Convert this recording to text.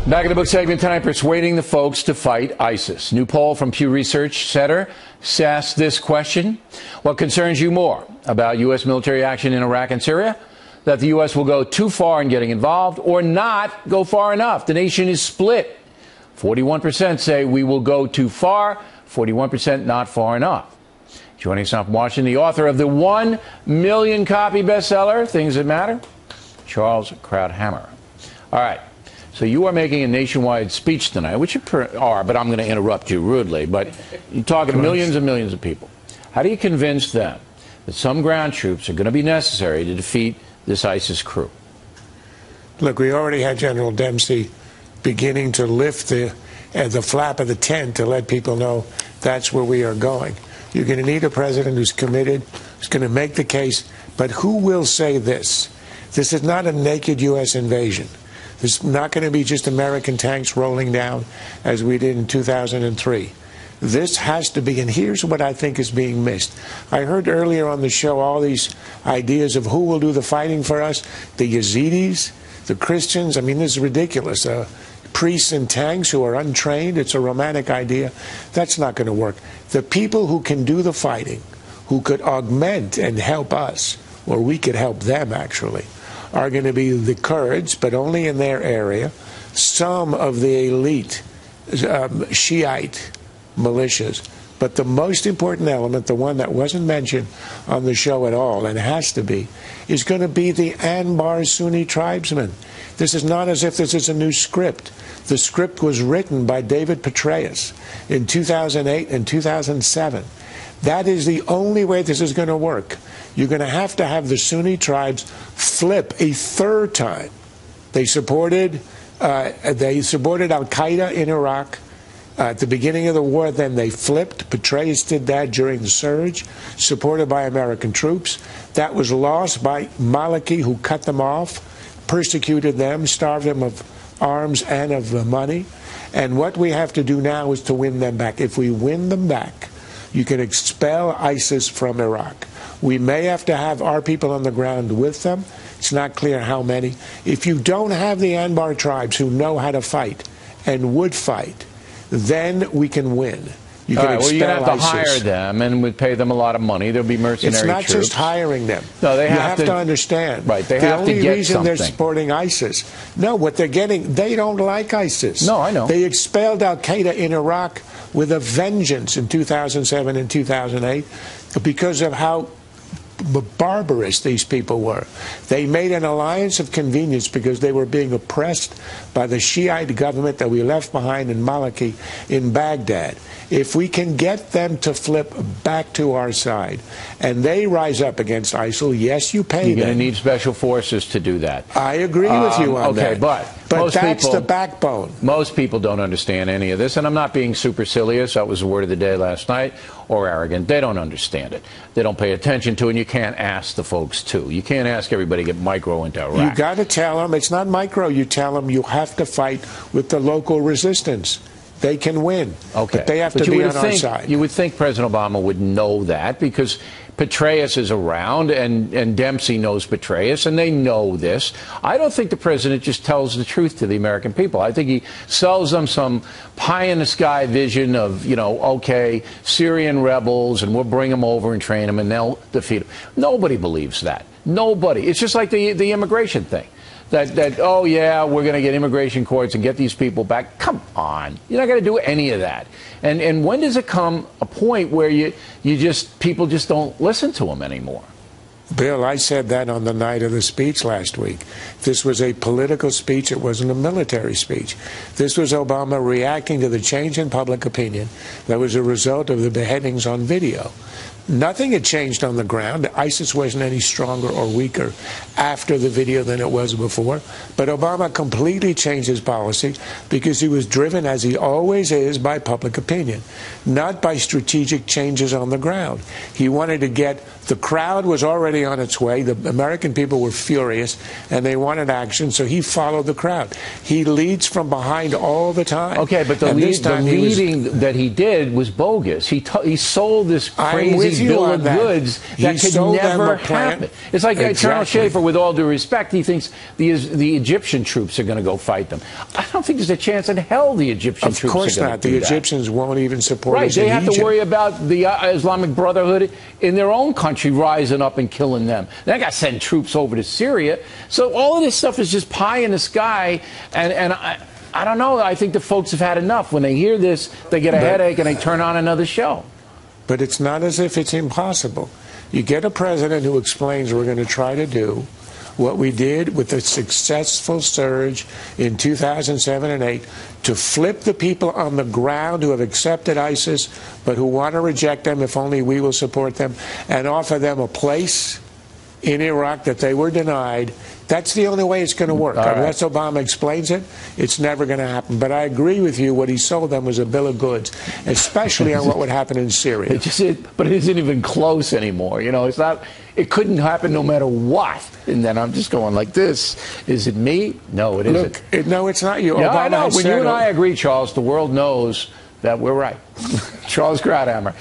Back in the book segment tonight, persuading the folks to fight ISIS. New poll from Pew Research Center asks this question: what concerns you more about U.S. military action in Iraq and Syria? That the U.S. will go too far in getting involved or not go far enough. The nation is split. 41% say we will go too far, 41% not far enough. Joining us now from Washington, the author of the 1 million copy bestseller, Things That Matter, Charles Krauthammer. All right. So you are making a nationwide speech tonight, which you are, but I'm going to interrupt you rudely. But you're talking to millions and millions of people. How do you convince them that some ground troops are going to be necessary to defeat this ISIS crew? Look, we already had General Dempsey beginning to lift the flap of the tent to let people know that's where we are going. You're going to need a president who's committed, who's going to make the case. But who will say this? This is not a naked U.S. invasion. This is not going to be just American tanks rolling down as we did in 2003. This has to be, and here's what I think is being missed. I heard earlier on the show all these ideas of who will do the fighting for us. The Yazidis, the Christians. I mean, this is ridiculous. Priests in tanks who are untrained. It's a romantic idea. That's not going to work. The people who can do the fighting, who could augment and help us, or we could help them actually, are going to be the Kurds, but only in their area, some of the elite Shiite militias. But the most important element, the one that wasn't mentioned on the show at all, and has to be, is going to be the Anbar Sunni tribesmen. This is not as if this is a new script. The script was written by David Petraeus in 2008 and 2007. That is the only way this is going to work. You're going to have the Sunni tribes flip a third time. They supported Al-Qaeda in Iraq at the beginning of the war. Then they flipped. Petraeus did that during the surge, supported by American troops. That was lost by Maliki, who cut them off, persecuted them, starved them of arms and of money. And what we have to do now is to win them back. If we win them back, you can expel ISIS from Iraq. We may have to have our people on the ground with them. It's not clear how many. If you don't have the Anbar tribes who know how to fight and would fight, then we can win. You can well, you're going to have to ISIS. hire them and would pay them a lot of money. There'll be mercenary troops. It's not troops. just hiring them. No, they you have to understand. Right, they the have to get only reason something. they're supporting ISIS. No, what they're getting, they don't like ISIS. No, I know. They expelled Al-Qaeda in Iraq with a vengeance in 2007 and 2008 because of how barbarous these people were. They made an alliance of convenience because they were being oppressed by the Shiite government that we left behind in Maliki in Baghdad. If we can get them to flip back to our side and they rise up against ISIL, yes, you pay them. You're going to need special forces to do that. I agree with you on that. Okay, but that's people, the backbone. Most people don't understand any of this, and I'm not being supercilious. That was the word of the day last night, or arrogant. They don't understand it. They don't pay attention to it, and you can't ask the folks to. You can't ask everybody to get micro into Iraq. You got to tell them it's not micro. You tell them you have to fight with the local resistance. They can win, okay. But they have to be on our side. You would think President Obama would know that because Petraeus is around and Dempsey knows Petraeus, and they know this. I don't think the president just tells the truth to the American people. I think he sells them some pie-in-the-sky vision of, okay, Syrian rebels, and we'll bring them over and train them, and they'll defeat them. Nobody believes that. Nobody. It's just like the immigration thing. That oh yeah, we're going to get immigration courts and get these people back. Come on, you're not going to do any of that. And when does it come a point where people just don't listen to them anymore? Bill, I said that on the night of the speech last week. This was a political speech. It wasn't a military speech. This was Obama reacting to the change in public opinion that was a result of the beheadings on video. Nothing had changed on the ground. ISIS wasn't any stronger or weaker after the video than it was before. But Obama completely changed his policy because he was driven, as he always is, by public opinion, not by strategic changes on the ground. He wanted to get the crowd was already on its way. The American people were furious, and they wanted action, so he followed the crowd. He leads from behind all the time. Okay, but the leading that he did was bogus. He sold this crazy with you bill on of that. goods that He could sold them never a plan. happen. It's like Colonel Exactly. Schaefer, with all due respect, he thinks the Egyptian troops are going to go fight them. I don't think there's a chance in hell the Egyptian troops are going to do that. Of course not. The Egyptians won't even support Right, us they in have Egypt. to worry about the Islamic Brotherhood in their own country rising up and killing them. They got to send troops over to Syria. So all of this stuff is just pie in the sky, and I don't know. I think the folks have had enough. When they hear this, they get a headache and they turn on another show. But it's not as if it's impossible. You get a president who explains we're going to try to do what we did with the successful surge in 2007 and 8 to flip the people on the ground who have accepted ISIS but who want to reject them if only we will support them, and offer them a place in Iraq that they were denied. That's the only way it's going to work. Unless Obama explains it, it's never going to happen. But I agree with you, what he sold them was a bill of goods, especially on what would happen in Syria. But it isn't even close anymore. You know, it's not. It couldn't happen no matter what. And then I'm just going like this. Is it me? No, it isn't. Look, no, it's not you. Yeah, Obama I know. When said, you and I agree, Charles, the world knows that we're right. Charles Krauthammer.